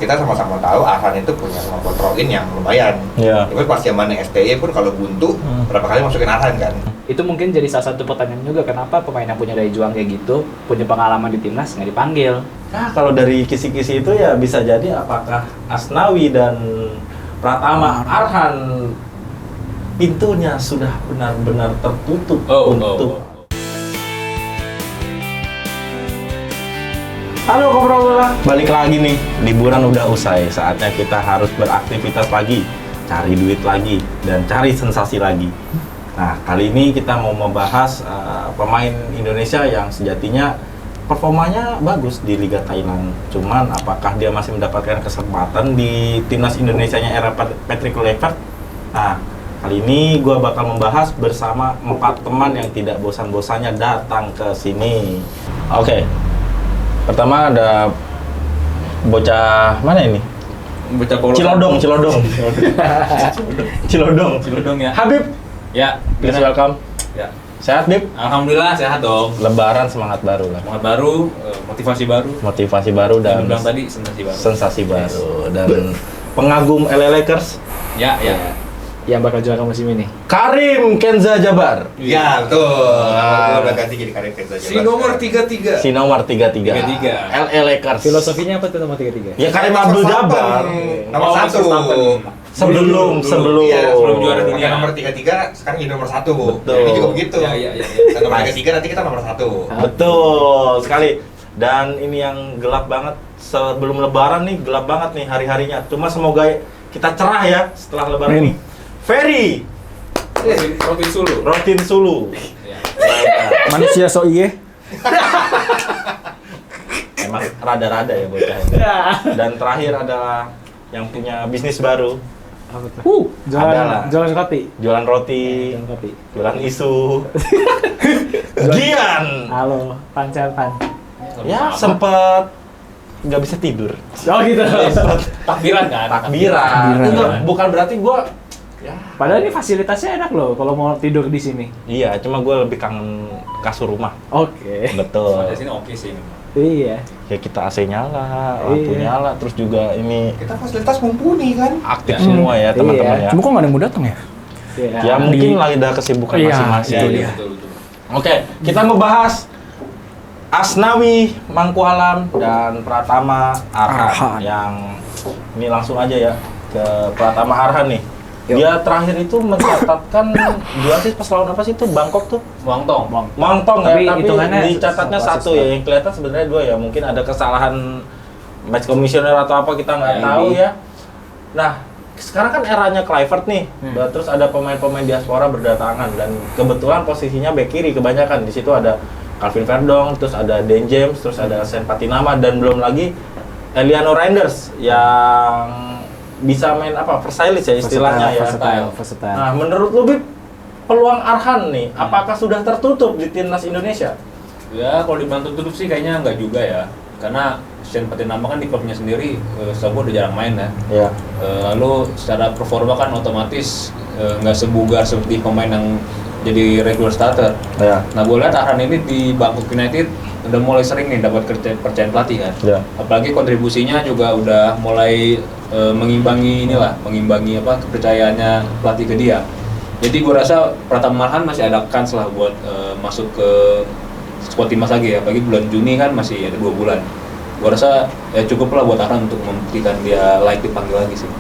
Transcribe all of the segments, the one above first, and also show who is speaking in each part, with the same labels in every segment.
Speaker 1: kita sama-sama tahu Arhan itu punya kemampuan throw in yang lumayan.
Speaker 2: Iya.
Speaker 1: Tapi pas zamannya STY pun kalau buntu berapa kali masukin Arhan kan.
Speaker 3: Itu mungkin jadi salah satu pertanyaan juga, kenapa pemain yang punya daya juang kayak gitu, punya pengalaman di timnas nggak dipanggil.
Speaker 2: Nah, kalau dari kisi-kisi itu ya bisa jadi apakah Asnawi dan Pratama Arhan pintunya sudah benar-benar tertutup untuk Halo Kobrol, balik lagi nih. Liburan udah usai, saatnya kita harus beraktivitas lagi, cari duit lagi, dan cari sensasi lagi. Nah, kali ini kita mau membahas pemain Indonesia yang sejatinya performanya bagus di Liga Thailand. Cuman apakah dia masih mendapatkan kesempatan di timnas Indonesianya era Patrick Kluivert? Nah, kali ini gue bakal membahas bersama 4 teman yang tidak bosan-bosannya datang ke sini. Oke. Pertama ada bocah mana ini?
Speaker 4: Bocah polo. Cilodong ya.
Speaker 2: Habib.
Speaker 4: Ya,
Speaker 2: Please welcome.
Speaker 4: Ya.
Speaker 2: Sehat, Bib?
Speaker 4: Alhamdulillah sehat dong.
Speaker 2: Lebaran semangat baru lah.
Speaker 4: Semangat baru, motivasi baru
Speaker 2: dan
Speaker 4: bilang tadi sensasi baru.
Speaker 2: Sensasi baru dan pengagum LA Lakers.
Speaker 4: Ya.
Speaker 3: Yang bakal juara musim ini.
Speaker 2: Karim Kenza Jabar.
Speaker 1: Iya, betul. Gua udah ganti jadi Karim Kenza Jabar.
Speaker 4: Si nomor 33.
Speaker 2: Si nomor 33.
Speaker 4: 33.
Speaker 2: LA Lakers.
Speaker 3: Filosofinya apa tuh nomor 33?
Speaker 2: Ya Karim Abdul Jabar.
Speaker 1: Nomor 1.
Speaker 2: Sebelum
Speaker 1: Iya, sebelum
Speaker 4: juara dunia.
Speaker 1: Nomor 33 sekarang jadi nomor 1.
Speaker 2: Betul.
Speaker 1: Ini juga begitu.
Speaker 4: Iya.
Speaker 1: Dan nomor 33 nanti kita nomor 1.
Speaker 2: Betul sekali. Dan ini yang gelap banget sebelum Lebaran nih, gelap banget nih hari-harinya. Cuma semoga kita cerah ya setelah Lebaran ini. Ferry. Rotin Sulu.
Speaker 4: Ya.
Speaker 3: Manusia so iye.
Speaker 2: Emang rada-rada ya bocah ini. Dan terakhir adalah yang punya bisnis baru.
Speaker 3: Apa tuh? Jualan roti.
Speaker 2: Jualan roti. Jualan isu. Gian.
Speaker 3: Halo, Pan.
Speaker 2: Ya sempet nggak bisa tidur.
Speaker 3: Oh gitu.
Speaker 4: Takbiran kan?
Speaker 2: Takbiran. Itu bukan berarti gua ya.
Speaker 3: Padahal ini fasilitasnya enak loh kalau mau tidur di sini.
Speaker 2: Iya, cuma gue lebih kangen kasur rumah.
Speaker 3: Oke.
Speaker 2: Betul.
Speaker 4: Di sini oke sih.
Speaker 3: Iya.
Speaker 2: Ya kita AC nyala, lampu nyala, terus juga ini
Speaker 1: Kita fasilitas mumpuni kan.
Speaker 2: aktif semua ya teman-teman ya.
Speaker 5: Cuma kok nggak ada yang mau datang ya?
Speaker 2: Ya mungkin lagi ada kesibukan
Speaker 5: Iya,
Speaker 2: masing-masing.
Speaker 5: itu dia.
Speaker 4: Betul.
Speaker 2: Oke, kita mau bahas Asnawi Mangkualam dan Pratama Arhan. Yang ini langsung aja ya ke Pratama Arhan nih. Dia terakhir itu mencatatkan 2 assist pas lawan apa sih itu Bangkok tuh?
Speaker 4: Muangtong
Speaker 2: Ya, tapi
Speaker 3: hitungannya
Speaker 2: dicatatnya 1 ya, yang kelihatan sebenarnya 2 ya. Mungkin ada kesalahan match commissioner atau apa kita nggak tahu ya. Nah, sekarang kan eranya Kluivert nih. Terus ada pemain-pemain diaspora berdatangan dan kebetulan posisinya bek kiri kebanyakan. Di situ ada Calvin Verdong, terus ada Dan James, terus ada Sen Patinama dan belum lagi Eliano Reinders yang bisa main apa versatile ya istilahnya
Speaker 3: versatile.
Speaker 2: Nah, menurut lu Bib, peluang Arhan nih apakah sudah tertutup di timnas Indonesia?
Speaker 4: Ya, kalau dibilang tertutup sih kayaknya nggak juga ya. Karena Sen Patinama kan di klubnya sendiri setahu udah jarang main ya.
Speaker 2: Iya.
Speaker 4: Lalu secara performa kan otomatis nggak sebugar seperti pemain yang jadi regular starter.
Speaker 2: Iya.
Speaker 4: Nah, gue lihat Arhan ini di Bangkok United udah mulai sering nih dapat kepercayaan pelatih kan.
Speaker 2: Iya.
Speaker 4: Apalagi kontribusinya juga udah mulai mengimbangi kepercayaannya pelatih ke dia. Jadi gue rasa Pratama Arhan masih ada kans lah buat masuk ke squad timnas lagi ya. Apalagi bulan Juni kan masih ada 2 bulan. Gue rasa ya cukup lah buat Arhan untuk membuktikan dia layak dipanggil lagi sih.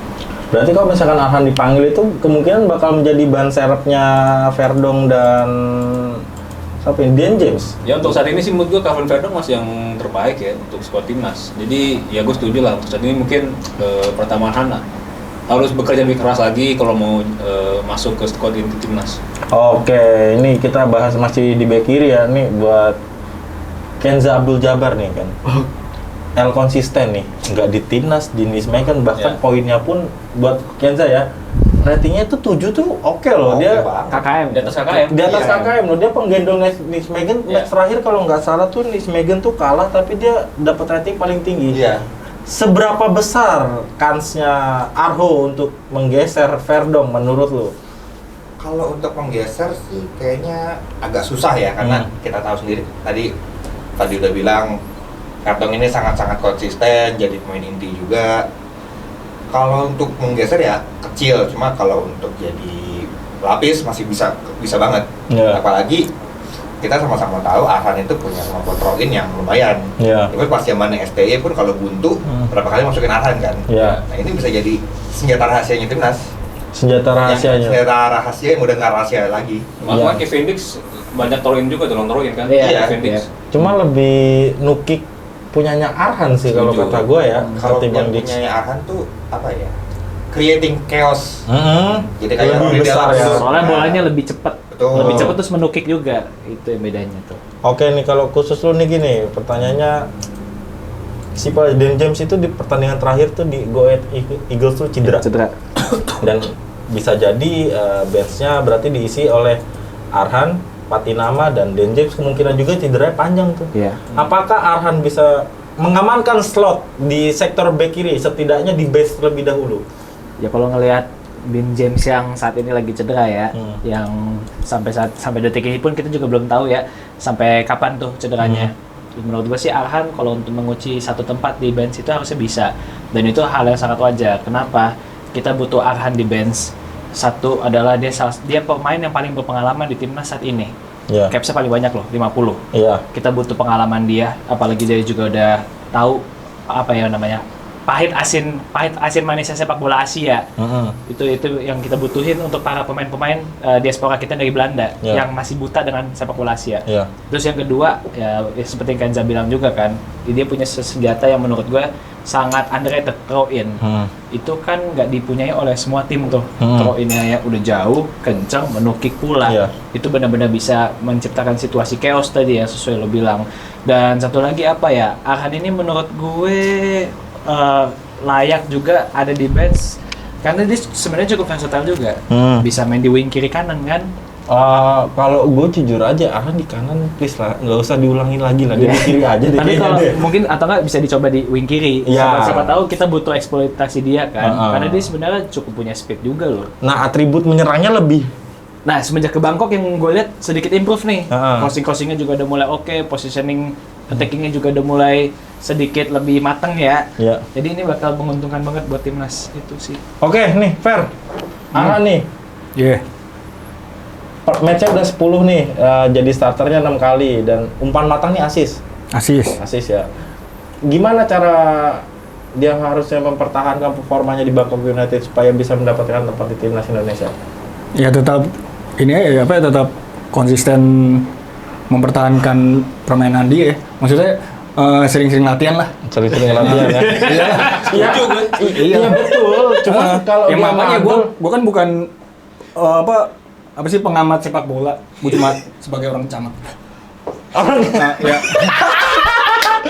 Speaker 2: Berarti kalau misalkan Arhan dipanggil itu kemungkinan bakal menjadi ban serepnya Verdong dan siapa ini? Dan James?
Speaker 4: Ya untuk saat ini sih menurut gue Calvin Verdong masih yang terbaik ya untuk squad timnas. Jadi ya gue setuju lah untuk saat ini mungkin Pratama Arhan harus bekerja lebih keras lagi kalau mau masuk ke squad inti timnas.
Speaker 2: Oke, ini kita bahas masih di bek kiri ya. Nih buat Kenza Abdul Jabar nih kan. L konsisten nih, nggak di timnas, di Nijmegen bahkan poinnya pun buat Kenza ya. Ratingnya itu 7 tuh oke loh. Dia
Speaker 3: KKM.
Speaker 4: Di atas KKM.
Speaker 2: Di atas KKM loh, dia penggendong Nijmegen. Match terakhir kalau nggak salah tuh Nijmegen tuh kalah tapi dia dapat rating paling tinggi.
Speaker 1: Iya.
Speaker 2: Seberapa besar kansnya Arho untuk menggeser Verdong menurut lo?
Speaker 1: Kalau untuk menggeser sih kayaknya agak susah ya karena kita tahu sendiri tadi udah bilang Kartong ini sangat-sangat konsisten, jadi pemain inti juga. Kalau untuk menggeser ya kecil, cuma kalau untuk jadi lapis masih bisa banget.
Speaker 2: Yeah.
Speaker 1: Apalagi kita sama-sama tahu Arhan itu punya kemampuan throw in yang lumayan.
Speaker 2: Yeah.
Speaker 1: Tapi pas zaman STY pun kalau buntu berapa kali masukin Arhan kan.
Speaker 2: Yeah.
Speaker 1: Nah ini bisa jadi senjata rahasianya timnas.
Speaker 2: Senjata rahasianya.
Speaker 1: Senjata rahasia yang udah nggak rahasia lagi.
Speaker 4: Makanya Kevin Dix banyak throw in juga, tolong throw in kan.
Speaker 3: Iya,
Speaker 4: Kevin Dix.
Speaker 2: Cuma lebih nukik punyanya Arhan sih kalau
Speaker 4: Setuju.
Speaker 2: kata gue ya.
Speaker 1: Kalau
Speaker 2: ketimbang
Speaker 1: yang
Speaker 2: Dix.
Speaker 1: punya Arhan tuh apa ya? Creating chaos. Jadi kayak
Speaker 2: Lebih
Speaker 1: Rory
Speaker 2: besar
Speaker 1: Delap
Speaker 2: ya.
Speaker 1: tuh.
Speaker 3: Soalnya bolanya lebih cepat.
Speaker 1: Betul.
Speaker 3: Lebih cepat terus menukik juga. Itu yang bedanya tuh.
Speaker 2: Oke nih kalau khusus lu nih gini, pertanyaannya si Dan James itu di pertandingan terakhir tuh di Go Ahead Eagles tuh cedera. Dan bisa jadi bench-nya berarti diisi oleh Arhan, Patinama, dan Dan James kemungkinan juga cederanya panjang tuh.
Speaker 3: Iya.
Speaker 2: Apakah Arhan bisa mengamankan slot di sektor back kiri setidaknya di base terlebih dahulu?
Speaker 3: Ya kalau ngelihat Ben James yang saat ini lagi cedera ya, yang sampai detik ini pun kita juga belum tahu ya sampai kapan tuh cederanya. Menurut gue sih Arhan kalau untuk mengunci satu tempat di bench itu harusnya bisa, dan itu hal yang sangat wajar. Kenapa? Kita butuh Arhan di bench. Satu adalah dia pemain yang paling berpengalaman di timnas saat ini.
Speaker 2: Iya.
Speaker 3: Capsnya paling banyak loh, 50.
Speaker 2: Iya.
Speaker 3: Kita butuh pengalaman dia, apalagi dia juga udah tahu apa ya namanya, pahit asin manisnya sepak bola Asia. Itu yang kita butuhin untuk para pemain-pemain diaspora kita dari Belanda yang masih buta dengan sepak bola Asia. Terus yang kedua ya seperti yang Kanza bilang juga kan, dia punya senjata yang menurut gue sangat underrated, throw in. Itu kan nggak dipunyai oleh semua tim tuh. Throw in-nya ya udah jauh, kencang, menukik pula. Itu benar-benar bisa menciptakan situasi chaos tadi ya, sesuai lo bilang. Dan satu lagi apa ya, Arhan ini menurut gue layak juga ada di bench karena dia sebenarnya cukup versatile juga. Bisa main di wing kiri kanan kan.
Speaker 2: Kalau gue jujur aja, Arhan di kanan please lah, nggak usah diulangin lagi lah, dia di kiri aja deh.
Speaker 3: Tapi kalau mungkin atau nggak bisa dicoba di wing kiri.
Speaker 2: Iya.
Speaker 3: Siapa tahu kita butuh eksploitasi dia kan. Karena dia sebenarnya cukup punya speed juga loh.
Speaker 2: Nah, atribut menyerangnya lebih.
Speaker 3: Nah, semenjak ke Bangkok yang gue lihat sedikit improve nih. Crossing-crossingnya juga udah mulai oke, positioning attackingnya juga udah mulai sedikit lebih mateng ya. Jadi ini bakal menguntungkan banget buat timnas itu sih.
Speaker 2: Oke, nih, Fer. Arhan nih. Match-nya udah 10 nih, jadi starternya 6 kali dan umpan matang nih asis ya. Gimana cara dia harusnya mempertahankan performanya di Bangkok United supaya bisa mendapatkan tempat di timnas Indonesia?
Speaker 5: Ya tetap tetap konsisten mempertahankan permainan dia. Maksudnya sering-sering latihan lah.
Speaker 2: Sering-sering latihan ya. Iya betul. Cuma kalau
Speaker 5: ya
Speaker 2: dia
Speaker 5: makanya
Speaker 2: mandul,
Speaker 5: gue kan bukan apa sih pengamat sepak bola, gue cuma sebagai orang camat. Nah, ya.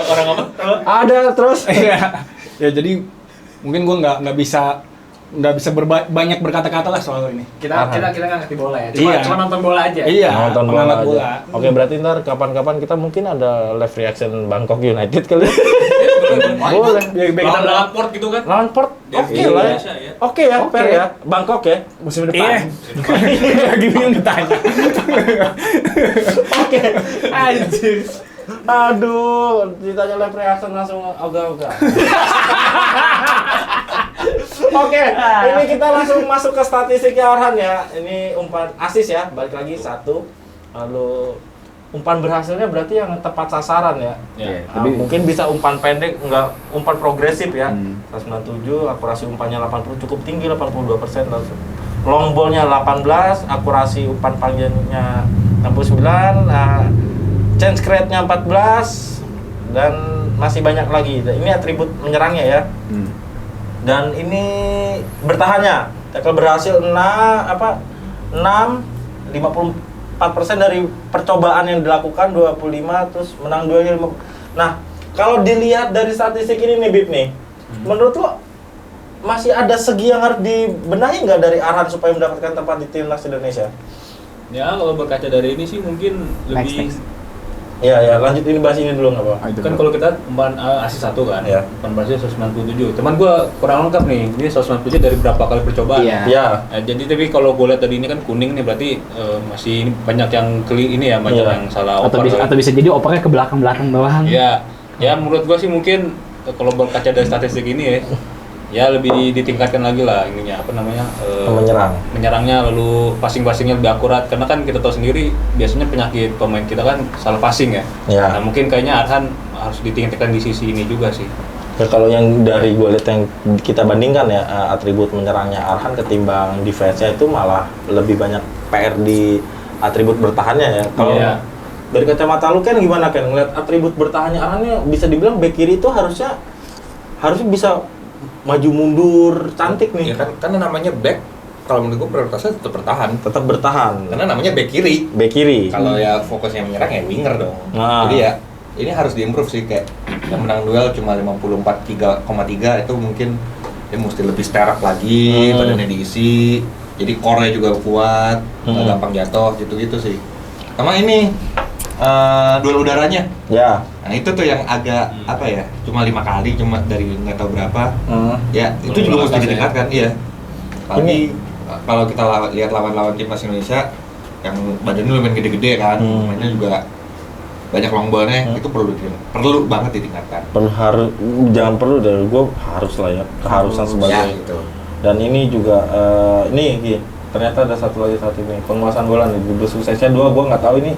Speaker 4: Orang apa?
Speaker 2: ada terus.
Speaker 5: Ya jadi mungkin gue nggak bisa banyak berkata-kata lah soal ini.
Speaker 3: Kita nggak ngerti bola ya.
Speaker 5: Iya.
Speaker 3: Cuma nonton bola aja.
Speaker 5: Iya,
Speaker 2: Nonton
Speaker 5: pengamat
Speaker 2: bola
Speaker 5: bola.
Speaker 2: aja. Oke, berarti ntar kapan-kapan kita mungkin ada live reaction Bangkok United kali. Boleh.
Speaker 3: Biar kita
Speaker 4: Lawan
Speaker 3: belakang
Speaker 4: Port gitu kan?
Speaker 2: Lawan Port, oke
Speaker 4: Iya,
Speaker 2: lah ya.
Speaker 4: biasa ya.
Speaker 2: Oke ya, fair ya. Bangkok ya.
Speaker 3: musim depan.
Speaker 5: Lagi bingung ditanya.
Speaker 2: Oke. Anjir. Aduh, ditanya live reaction langsung ogah-ogah. Oke, ini kita langsung masuk ke statistiknya Arhan ya. Ini umpan asis ya, balik lagi 1. Lalu umpan berhasilnya berarti yang tepat sasaran ya. Mungkin bisa umpan pendek, enggak umpan progresif ya. 197, akurasi umpannya 80 cukup tinggi 82% langsung. Long ball-nya 18, akurasi umpan panjangnya 69, chance create-nya 14 dan masih banyak lagi. Ini atribut menyerangnya ya. Dan ini bertahannya, tackle berhasil 54% dari percobaan yang dilakukan 25, terus menang 2-5. Nah, kalau dilihat dari statistik ini nih Bib nih, menurut lo masih ada segi yang harus dibenahi nggak dari Arhan supaya mendapatkan tempat di timnas Indonesia?
Speaker 4: Ya kalau berkaca dari ini sih mungkin lebih
Speaker 3: Next.
Speaker 2: Ya, lanjut ini bahas ini dulu nggak apa-apa.
Speaker 4: kan kalau kita umpan asis 1 kan,
Speaker 2: Iya.
Speaker 4: umpan berhasil 197. Cuman gua kurang lengkap nih, ini 197 dari berapa kali percobaan?
Speaker 3: Iya.
Speaker 2: Ya.
Speaker 4: Jadi tapi kalau gue lihat tadi ini kan kuning nih berarti masih banyak yang banyak yang salah
Speaker 3: Atau
Speaker 4: oper.
Speaker 3: bisa jadi opernya ke belakang doang.
Speaker 4: Iya. Ya menurut gua sih mungkin kalau berkaca dari statistik ini ya lebih ditingkatkan lagi lah ininya menyerangnya, lalu passingnya lebih akurat, karena kan kita tahu sendiri biasanya penyakit pemain kita kan salah passing ya. Nah mungkin kayaknya Arhan harus ditingkatkan di sisi ini juga sih.
Speaker 2: Ya, kalau yang dari gue lihat yang kita bandingkan ya, atribut menyerangnya Arhan ketimbang defense-nya itu malah lebih banyak PR di atribut bertahannya ya. Kalau dari kacamata lu kan gimana kan ngeliat atribut bertahannya Arhan bisa dibilang back kiri itu harusnya bisa maju mundur cantik nih.
Speaker 1: Ya kan karena namanya back, kalau menurut gue prioritasnya tetap bertahan. Karena namanya back kiri. Kalau ya fokusnya menyerang ya winger dong. Jadi ya ini harus diimprove sih, kayak yang menang duel cuma 54,3 itu mungkin dia mesti lebih sterak lagi, badannya diisi. Jadi core-nya juga kuat, nggak gampang jatuh gitu-gitu sih. Sama ini duel udaranya. Ya. Nah itu tuh yang agak apa ya? Cuma 5 kali, cuma dari nggak tahu berapa. Ya itu juga mesti ditingkatkan, iya. Apalagi kalau kita lihat lawan-lawan timnas Indonesia yang badannya lumayan gede-gede kan, mainnya juga banyak long ball-nya, itu perlu banget ditingkatkan.
Speaker 2: Jangan perlu dari gue harus lah ya, keharusan sebagai
Speaker 1: gitu.
Speaker 2: Dan ini juga ternyata ada satu lagi ini penguasaan bola nih di suksesnya 2, gue nggak tahu ini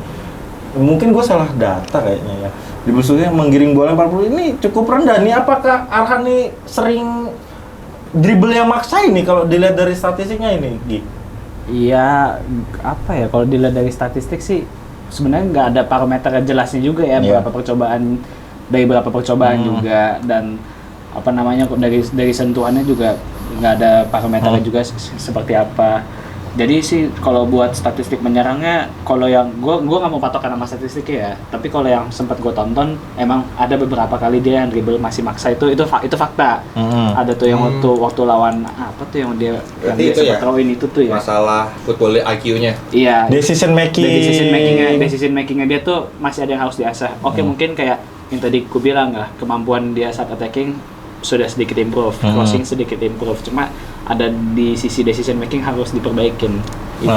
Speaker 2: mungkin gue salah data kayaknya ya. Di suksesnya menggiring bola 40 ini cukup rendah nih. Apakah Arhan nih sering dribble yang maksa ini kalau dilihat dari statistiknya ini, Gi?
Speaker 3: Iya, apa ya, kalau dilihat dari statistik sih sebenarnya nggak ada parameter jelasnya juga ya, berapa percobaan juga, dan apa namanya dari sentuhannya juga nggak ada parameternya juga seperti apa. Jadi sih kalau buat statistik menyerangnya, kalau yang gue nggak mau patokan sama statistiknya ya, tapi kalau yang sempat gue tonton emang ada beberapa kali dia yang dribble masih maksa, itu fakta. Ada tuh yang waktu lawan apa tuh yang dia sempat throw-in itu tuh ya,
Speaker 1: masalah football IQ-nya.
Speaker 3: Iya,
Speaker 2: decision
Speaker 3: makingnya dia tuh masih ada yang harus diasah. Mungkin kayak yang tadi ku bilang lah, kemampuan dia saat attacking sudah sedikit improve, crossing sedikit improve, cuma ada di sisi decision making harus diperbaikin. Sih.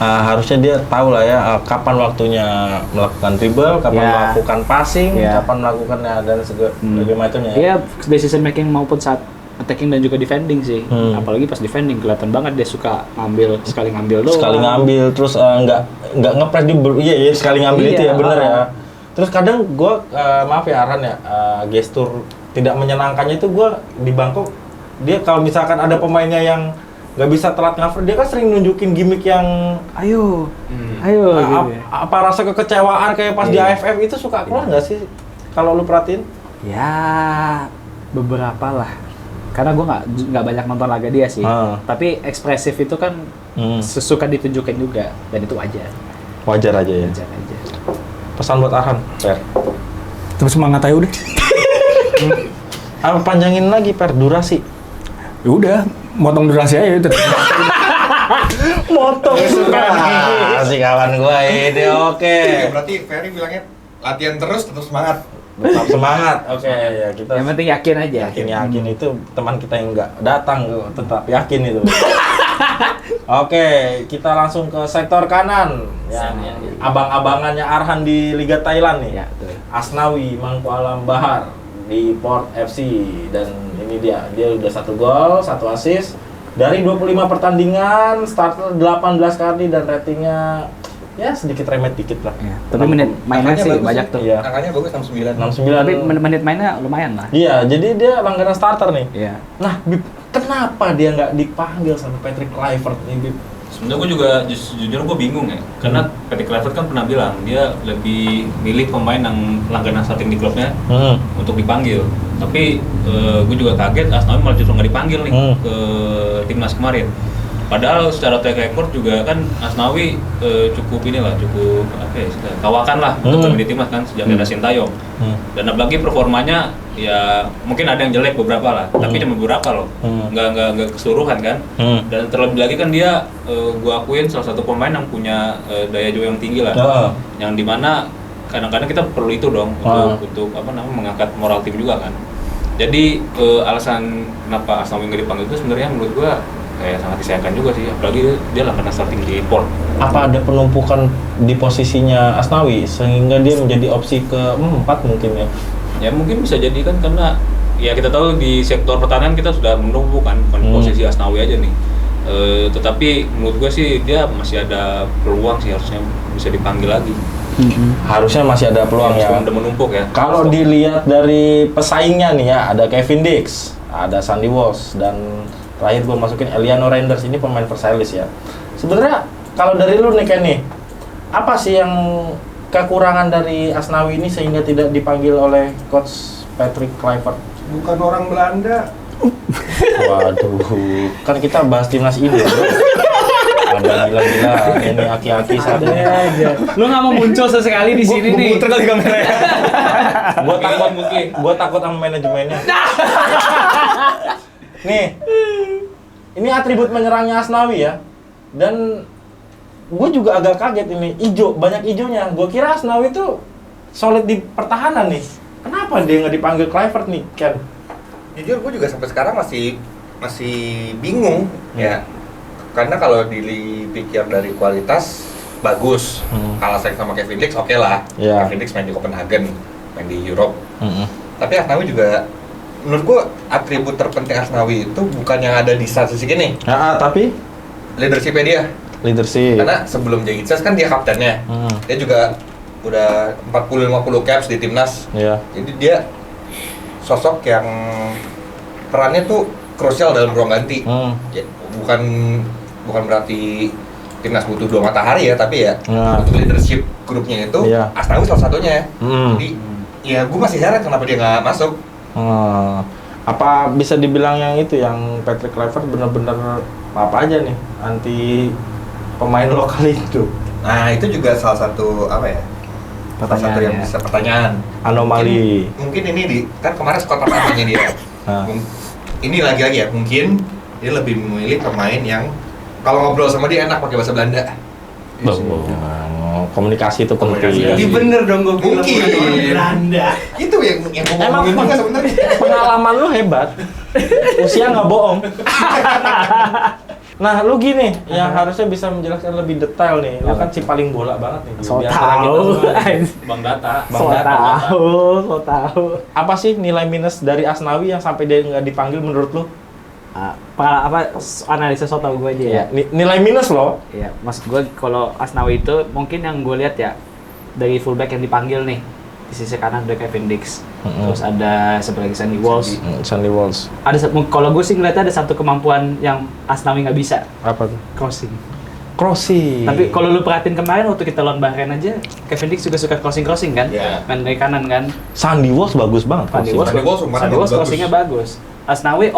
Speaker 2: Harusnya dia tahu lah ya kapan waktunya melakukan dribble, kapan melakukan passing, kapan melakukannya dan segala macamnya.
Speaker 3: Iya, decision making maupun saat attacking dan juga defending sih. Apalagi pas defending kelihatan banget dia suka sekali ngambil
Speaker 2: terus nggak ngepres di sekali ngambil itu ya, bener ya. Terus kadang gue maaf ya Arhan ya, gestur tidak menyenangkannya itu gue di Bangkok, dia kalau misalkan ada pemainnya yang nggak bisa telat cover, dia kan sering nunjukin gimmick yang ayo gitu ya. Apa rasa kekecewaan kayak pas di AFF itu suka keluar nggak sih kalau lu perhatiin?
Speaker 3: Ya beberapa lah, karena gue nggak banyak nonton laga dia sih, tapi ekspresif itu kan suka ditunjukin juga, dan itu wajar aja ya.
Speaker 2: Pesan buat Arhan, Per.
Speaker 5: Terus semangat aja udah.
Speaker 2: Apa panjangin lagi, Per, durasi?
Speaker 5: Ya udah, motong durasi aja itu.
Speaker 2: Motong durasi kawan gua ini, oke.
Speaker 1: Berarti Ferry bilangnya latihan terus, tetap semangat.
Speaker 2: Tetap semangat. Oke, ya kita.
Speaker 3: Yang penting yakin aja.
Speaker 2: Yakin itu teman kita yang nggak datang tetap yakin itu. Oke, kita langsung ke sektor kanan. Ya, abang-abangannya Arhan di Liga Thailand nih.
Speaker 3: Ya, betul.
Speaker 2: Asnawi Mangku Alam Bahar di Port FC, dan ini dia udah 1 gol, 1 assist dari 25 pertandingan, starter 18 kali dan ratingnya ya sedikit remet dikit lah.
Speaker 3: Ya, tapi menit mainnya sih banyak tuh.
Speaker 2: Iya.
Speaker 1: Angkanya bagus 69.
Speaker 3: Tapi menit mainnya lumayan lah.
Speaker 2: Iya, jadi dia langganan starter nih.
Speaker 3: Iya.
Speaker 2: Nah, Bib, kenapa dia nggak dipanggil sama Patrick Kluivert nih, Bib?
Speaker 4: Sebenarnya gue juga jujur gue bingung ya, karena Patrick Kluivert kan pernah bilang dia lebih milih pemain yang langganan starting di klubnya untuk dipanggil. Tapi gue juga kaget Asnawi malah justru nggak dipanggil nih ke timnas kemarin. Padahal secara track record juga kan Asnawi cukup kawakan lah untuk di timnas kan sejak ada Sintayong. Dan apalagi performanya ya mungkin ada yang jelek beberapa lah, tapi cuma beberapa loh, nggak keseluruhan kan. Dan terlebih lagi kan dia gua akuin salah satu pemain yang punya daya juang yang tinggi lah, yang dimana kadang-kadang kita perlu itu dong untuk mengangkat moral tim juga kan. Jadi alasan kenapa Asnawi nggak dipanggil itu sebenarnya menurut gua kayak sangat disayangkan juga sih, apalagi dia langganan starting di Port.
Speaker 2: Apa ada penumpukan di posisinya Asnawi sehingga dia menjadi opsi ke-4 mungkin ya?
Speaker 4: Ya mungkin bisa jadi kan karena ya kita tahu di sektor pertahanan kita sudah menunggu kan posisi Asnawi aja nih. Tetapi menurut gue sih dia masih ada peluang sih, harusnya bisa dipanggil lagi.
Speaker 2: Harusnya masih ada peluang ya.
Speaker 4: Udah menumpuk ya.
Speaker 2: Kalau dilihat dari pesaingnya nih ya, ada Kevin Dix, ada Sandy Walsh, dan terakhir gue masukin Eliano Reinders, ini pemain Versailles ya. Sebenarnya kalau dari lu nih Ken nih, apa sih yang kekurangan dari Asnawi ini sehingga tidak dipanggil oleh coach Patrick Kluivert?
Speaker 1: Bukan orang Belanda.
Speaker 2: Waduh, kan kita bahas timnas ini bro. Ada gila-gila, ini aki-aki satu.
Speaker 3: aja. Lu nggak mau muncul sesekali di sini nih.
Speaker 1: Puter kali kameranya.
Speaker 2: Gua takut sama manajemennya. Nih, ini atribut menyerangnya Asnawi ya. Dan gue juga agak kaget ini, banyak ijonya. Gue kira Asnawi itu solid di pertahanan nih. Kenapa dia nggak dipanggil Kluivert nih, Ken?
Speaker 1: Jujur gue juga sampai sekarang masih bingung ya. Karena kalau dipikir dari kualitas bagus. Kalah saing sama Kevin Dix oke lah.
Speaker 2: Yeah.
Speaker 1: Kevin Dix main di Copenhagen, main di Europe. Tapi Asnawi juga menurut gue atribut terpenting Asnawi itu bukan yang ada di statistik ini.
Speaker 2: Tapi
Speaker 1: Leadership-nya dia.
Speaker 2: leadership.
Speaker 1: Karena sebelum jadi Itses kan dia kaptennya. Dia juga udah 40-50 caps di timnas.
Speaker 2: Iya.
Speaker 1: Jadi dia sosok yang perannya tuh krusial dalam ruang ganti. Ya, bukan berarti timnas butuh 2 matahari ya, tapi ya untuk leadership grupnya itu Asnawi salah satunya. Jadi ya gue masih heran kenapa dia nggak masuk.
Speaker 2: Apa bisa dibilang yang itu, yang Patrick Kluivert benar-benar apa aja nih anti pemain lokal itu?
Speaker 1: Nah itu juga salah satu apa ya? Salah satu yang bisa pertanyaan.
Speaker 2: Anomali.
Speaker 1: Mungkin ini kan kemarin skor pertamanya dia. Ini lagi-lagi ya, mungkin dia lebih memilih pemain yang kalau ngobrol sama dia enak pakai bahasa Belanda.
Speaker 2: Komunikasi itu penting.
Speaker 1: Ini bener dong gue bilang. Mungkin
Speaker 3: Belanda.
Speaker 1: Itu yang gue ngomongin juga sebenarnya.
Speaker 2: Pengalaman lu hebat. Usia nggak bohong. Nah, lu gini, yang harusnya bisa menjelaskan lebih detail nih. Lu kan si paling bola banget nih.
Speaker 3: So
Speaker 2: Di antara kita
Speaker 3: tahu.
Speaker 2: semua.
Speaker 4: Bang Data.
Speaker 3: So tahu.
Speaker 2: Apa sih nilai minus dari Asnawi yang sampai dia nggak dipanggil menurut lu?
Speaker 3: Analisa so tau gue aja ya.
Speaker 2: Nilai minus loh.
Speaker 3: Iya, maksud gue kalau Asnawi itu mungkin yang gue lihat ya dari fullback yang dipanggil nih, di sisi kanan ada Kevin Dix, terus ada sebagai Sandy Walsh.
Speaker 2: Sandy Walsh.
Speaker 3: Kalau gue sih ngeliatnya ada satu kemampuan yang Asnawi nggak bisa.
Speaker 2: Apa tuh?
Speaker 3: Crossing.
Speaker 2: Tapi
Speaker 3: kalau lu perhatiin kemarin waktu kita lawan Bahrain aja, Kevin Dix juga suka crossing kan?
Speaker 1: Iya.
Speaker 3: Main dari kanan kan?
Speaker 2: Sandy Walsh bagus banget.
Speaker 3: Sandy Walsh crossingnya bagus. Asnawi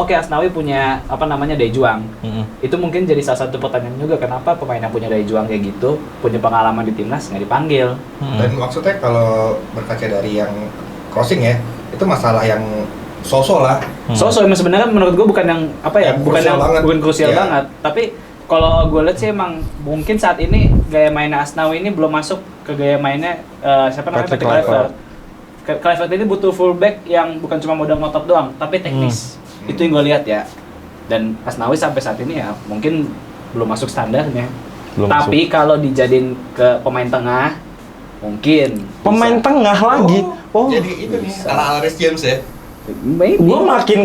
Speaker 3: punya daya juang. Itu mungkin jadi salah satu pertanyaan juga, kenapa pemain yang punya daya juang kayak gitu, punya pengalaman di timnas nggak dipanggil.
Speaker 1: Dan maksudnya kalau berkaca dari yang crossing ya, itu masalah yang sosok lah.
Speaker 3: Sosok emang sebenarnya menurut gue bukan yang bukan krusial banget. Tapi kalau gue lihat sih emang mungkin saat ini gaya mainnya Asnawi ini belum masuk ke gaya mainnya Patrick Kluivert. Kluivert ini butuh fullback yang bukan cuma modal ngotot doang, tapi teknis. Itu yang gue lihat ya. Dan Asnawi sampai saat ini ya mungkin belum masuk standarnya. Tapi kalau dijadiin ke pemain tengah, mungkin
Speaker 2: pemain tengah lagi. Oh,
Speaker 1: jadi itu nih ala Reece James ya.
Speaker 2: Gue makin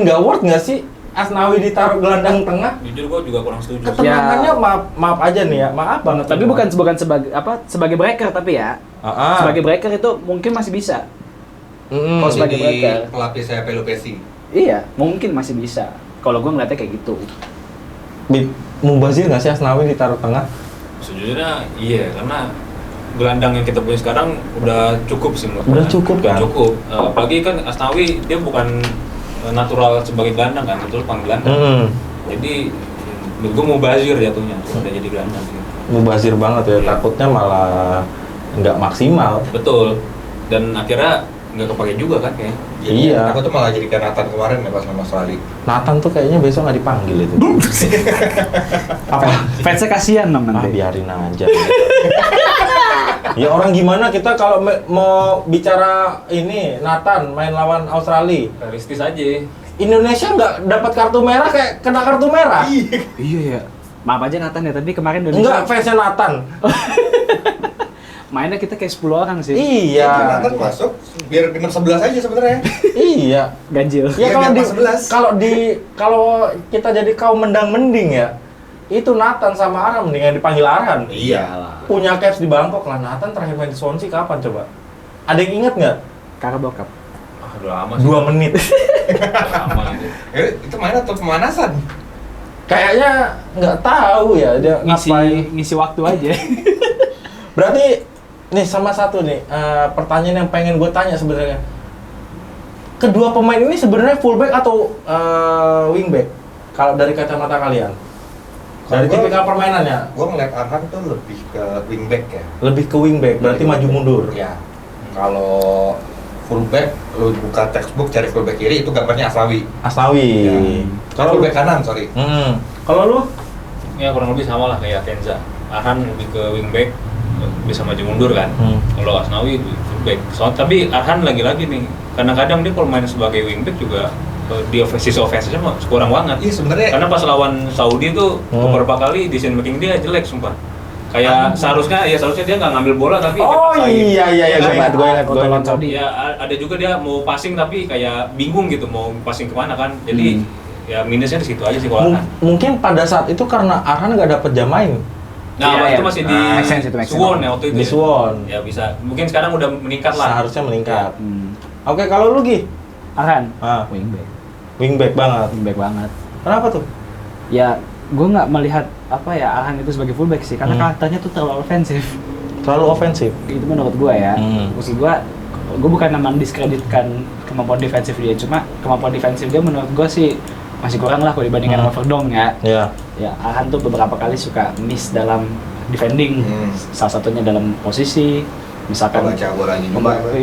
Speaker 2: gak worth nggak sih Asnawi ditaruh gelandang tengah?
Speaker 4: Jujur gue juga kurang setuju.
Speaker 2: Ketenangannya maaf aja nih ya, maaf banget.
Speaker 3: Tapi bukan sebagai breaker tapi ya. Sebagai breaker itu mungkin masih bisa.
Speaker 1: Kalau
Speaker 3: sebagai breaker.
Speaker 1: Pelapis saya Pelopesi.
Speaker 3: Iya, mungkin masih bisa. Kalau gue ngeliatnya kayak gitu.
Speaker 2: Mubazir nggak sih Asnawi ditaruh tengah?
Speaker 4: Sejujurnya iya, karena gelandang yang kita punya sekarang udah cukup sih menurut
Speaker 2: Udah cukup kan?
Speaker 4: Cukup. Apalagi kan Asnawi dia bukan natural sebagai gelandang kan, betul panggilan kan. Jadi menurut gue Mubazir jatuhnya udah jadi gelandang sih.
Speaker 2: Mubazir banget ya, takutnya malah nggak maksimal.
Speaker 4: Betul. Dan akhirnya nggak kepake juga kan kayak.
Speaker 2: Iya.
Speaker 1: Aku tuh malah jadi kayak Nathan kemarin ya pas sama Australia.
Speaker 2: Nathan tuh kayaknya besok nggak dipanggil itu. Apa?
Speaker 3: Fansnya kasihan dong nanti.
Speaker 2: Biarin aja. Ya orang gimana kita kalau mau bicara ini Nathan main lawan Australia.
Speaker 4: Realistis aja.
Speaker 2: Indonesia nggak dapat kartu merah kayak kena kartu merah.
Speaker 3: Iya ya. Maaf aja Nathan ya, tapi kemarin Indonesia
Speaker 2: Enggak, fansnya Nathan.
Speaker 3: mainnya kita kayak 10 orang sih.
Speaker 2: Iya.
Speaker 1: Nathan masuk biar genap 11 aja sebenarnya.
Speaker 2: Iya.
Speaker 3: Ganjil.
Speaker 2: Ya
Speaker 1: Biar
Speaker 2: kalau kita jadi kaum mendang-mending ya, itu Nathan sama Arhan mendingan dipanggil Arhan.
Speaker 1: Iya.
Speaker 2: Punya caps di Bangkok lah. Nathan terakhir main di Swansea kapan coba? Ada yang inget nggak?
Speaker 3: Carabao Cup.
Speaker 4: Udah lama sih.
Speaker 2: 2 menit.
Speaker 4: Lama itu.
Speaker 1: Itu main atau pemanasan?
Speaker 2: Kayaknya nggak tahu ya dia ngapain.
Speaker 3: Ngisi waktu aja.
Speaker 2: Berarti nih sama satu nih pertanyaan yang pengen gue tanya sebenarnya. Kedua pemain ini sebenarnya fullback atau wingback? Kalau dari kacamata kalian? Dari tipikal permainannya?
Speaker 1: Gue ngeliat Arhan tuh lebih ke wingback ya.
Speaker 2: Lebih ke wingback, berarti maju mundur.
Speaker 1: Ya. Kalau fullback, lu buka textbook cari fullback kiri itu gambarnya Asnawi.
Speaker 2: Asnawi.
Speaker 1: Ya.
Speaker 2: Kalau
Speaker 1: Fullback kanan, sorry.
Speaker 2: Kalau lu?
Speaker 4: Ya kurang lebih sama lah kayak Kenza. Arhan lebih ke wingback, bisa maju mundur kan. Kalau Asnawi fullback. Tapi Arhan lagi-lagi nih, kadang-kadang dia kalau main sebagai wingback juga di offensive-nya kurang banget.
Speaker 1: Iya sebenarnya.
Speaker 4: Karena pas lawan Saudi tuh beberapa kali decision making dia jelek sumpah. Kayak seharusnya dia nggak ngambil bola tapi
Speaker 2: iya gue ingat
Speaker 3: Saudi.
Speaker 4: Ya ada juga dia mau passing tapi kayak bingung gitu mau passing kemana kan. Jadi ya minusnya di situ aja sih kalau Arhan.
Speaker 2: Mungkin pada saat itu karena Arhan nggak dapet jam main.
Speaker 4: Nah, itu masih di Suwon ya waktu itu.
Speaker 2: Di Suwon.
Speaker 4: Ya bisa. Mungkin sekarang udah meningkat lah.
Speaker 2: Seharusnya meningkat. Oke, kalau lu Gi?
Speaker 3: Arhan.
Speaker 2: Wingback. Wingback banget.
Speaker 3: Wingback banget.
Speaker 2: Kenapa tuh?
Speaker 3: Ya, gue nggak melihat Arhan itu sebagai fullback sih, karena karakternya tuh terlalu ofensif.
Speaker 2: Terlalu ofensif.
Speaker 3: Itu menurut gue ya. Maksud gue bukan mendiskreditkan kemampuan defensif dia, cuma kemampuan defensif dia menurut gue sih masih kurang lah kalau dibandingkan sama Verdong ya.
Speaker 2: Iya.
Speaker 3: Ya, Arhan tuh beberapa kali suka miss dalam defending. Salah satunya dalam posisi, misalkan
Speaker 1: baca bolanya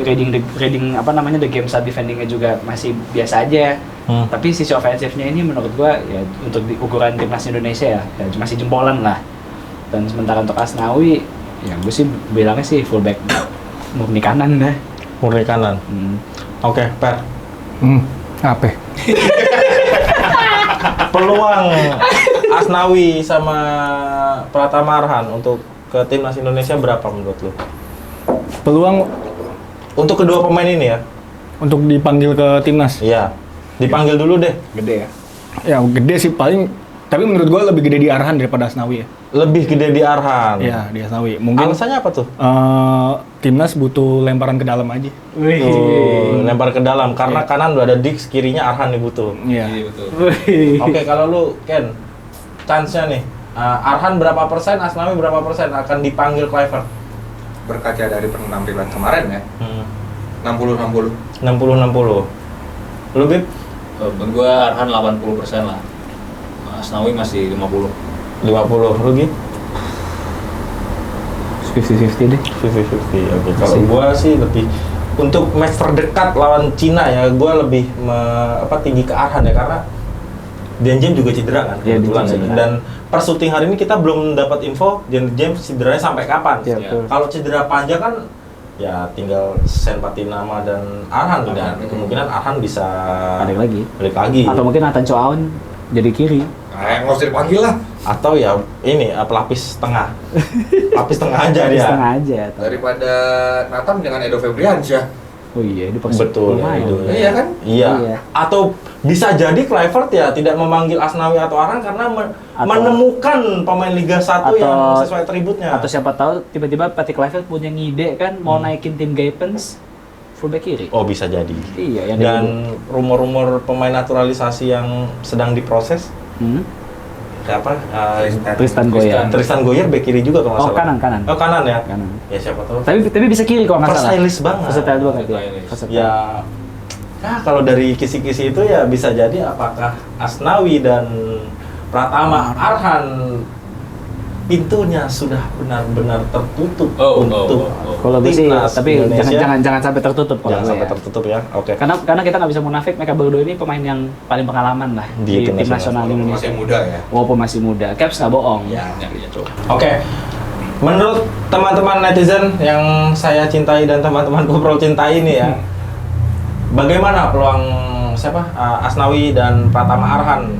Speaker 3: reading the game saat defendingnya juga masih biasa aja. Tapi sisi ofensifnya ini menurut gua ya untuk di ukuran timnas Indonesia ya masih jempolan lah. Dan sementara untuk Asnawi ya gue sih bilangnya sih fullback murni kanan dah.
Speaker 2: Murni kanan. Oke, Per.
Speaker 5: Apa?
Speaker 2: Peluang Asnawi sama Pratama Arhan untuk ke timnas Indonesia berapa menurut lu?
Speaker 5: Peluang
Speaker 2: untuk kedua pemain ini ya?
Speaker 5: untuk dipanggil ke timnas?
Speaker 2: Iya. Dipanggil dulu deh.
Speaker 3: Gede ya?
Speaker 5: Ya gede sih paling, tapi menurut gua lebih gede di Arhan daripada Asnawi ya.
Speaker 2: Lebih gede di Arhan.
Speaker 5: Iya, di Asnawi. Mungkin
Speaker 2: alasannya apa tuh?
Speaker 5: Timnas butuh lemparan ke dalam aja.
Speaker 2: Lempar ke dalam karena kanan udah ada Dix, kirinya Arhan nih butuh.
Speaker 5: Iya.
Speaker 4: Betul.
Speaker 2: Oke, kalau lu Ken, chance-nya nih Arhan berapa persen, Asnawi berapa persen akan dipanggil Kluivert?
Speaker 1: Berkaca dari penampilan kemarin ya, 60-60.
Speaker 2: 60-60. Lu Bib?
Speaker 4: Menurut gua Arhan 80% lah. Asnawi masih 50.
Speaker 2: 50. Lu Gi?
Speaker 3: 50-50 deh.
Speaker 2: 50-50. Oke. Kalau gua sih lebih untuk match terdekat lawan Cina ya, gua lebih tinggi ke Arhan ya karena Dian James juga cedera kan kebetulan ya. Dan per syuting hari ini kita belum dapat info Dian James cederanya sampai kapan.
Speaker 3: Ya,
Speaker 2: kalau cedera panjang kan ya tinggal Sen Patinama dan Arhan dan kemungkinan Arhan bisa
Speaker 3: Balik lagi.
Speaker 2: lagi.
Speaker 3: Atau mungkin Nathan Choaon jadi kiri.
Speaker 1: Nah, nggak usah dipanggil lah.
Speaker 2: Atau ya ini pelapis tengah. Lapis tengah aja dia.
Speaker 3: Setengah aja.
Speaker 1: Daripada Nathan dengan Edo Febriansyah.
Speaker 3: Oh iya, itu pasti
Speaker 2: Betul.
Speaker 3: lumayan.
Speaker 2: Itu.
Speaker 1: Iya kan?
Speaker 2: Iya.
Speaker 3: Iya.
Speaker 2: Atau bisa jadi Kluivert ya tidak memanggil Asnawi atau Arhan karena menemukan pemain Liga 1 yang sesuai atributnya.
Speaker 3: Atau siapa tahu tiba-tiba Patty Kluivert punya ngide kan mau naikin tim Gaypens fullback kiri.
Speaker 2: Oh, bisa jadi.
Speaker 3: Iya, yang
Speaker 2: dan rumor-rumor pemain naturalisasi yang sedang diproses. Siapa?
Speaker 3: Tristan Goyer.
Speaker 2: Tristan Goyer bek kiri juga kalau nggak salah.
Speaker 3: Kanan.
Speaker 2: Oh, kanan ya?
Speaker 3: Kanan.
Speaker 2: Ya siapa tahu.
Speaker 3: Tapi bisa kiri kalau nggak salah.
Speaker 2: Versatile banget.
Speaker 3: Versatile banget ya.
Speaker 4: Versatile.
Speaker 2: Ya, kalau dari kisi-kisi itu ya bisa jadi apakah Asnawi dan Pratama Arhan pintunya sudah benar-benar tertutup untuk
Speaker 3: Kalau gue sih,
Speaker 2: timnas
Speaker 3: tapi
Speaker 2: Indonesia.
Speaker 3: jangan sampai tertutup kalau
Speaker 2: Jangan
Speaker 3: gue
Speaker 2: sampai
Speaker 3: ya.
Speaker 2: tertutup ya. Oke.
Speaker 3: Karena kita nggak bisa munafik, mereka berdua ini pemain yang paling pengalaman lah
Speaker 2: Di
Speaker 3: di
Speaker 2: tim
Speaker 3: tim nasional
Speaker 1: Masih
Speaker 3: Indonesia.
Speaker 1: muda ya.
Speaker 3: Walaupun masih muda, Caps nggak bohong.
Speaker 2: Ya.
Speaker 4: Coba.
Speaker 2: Oke. Menurut teman-teman netizen yang saya cintai dan teman-teman GoPro cintai ini ya, bagaimana peluang Asnawi dan Pratama Arhan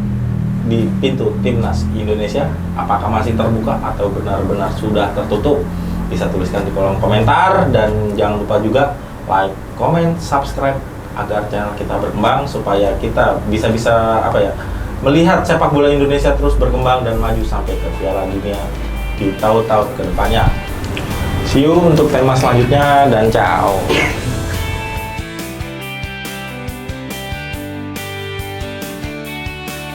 Speaker 2: di pintu timnas Indonesia? Apakah masih terbuka atau benar-benar sudah tertutup? bisa tuliskan di kolom komentar, dan jangan lupa juga like, comment, subscribe agar channel kita berkembang supaya kita bisa melihat sepak bola Indonesia terus berkembang dan maju sampai ke Piala Dunia di tahun-tahun kedepannya. See you untuk tema selanjutnya dan ciao.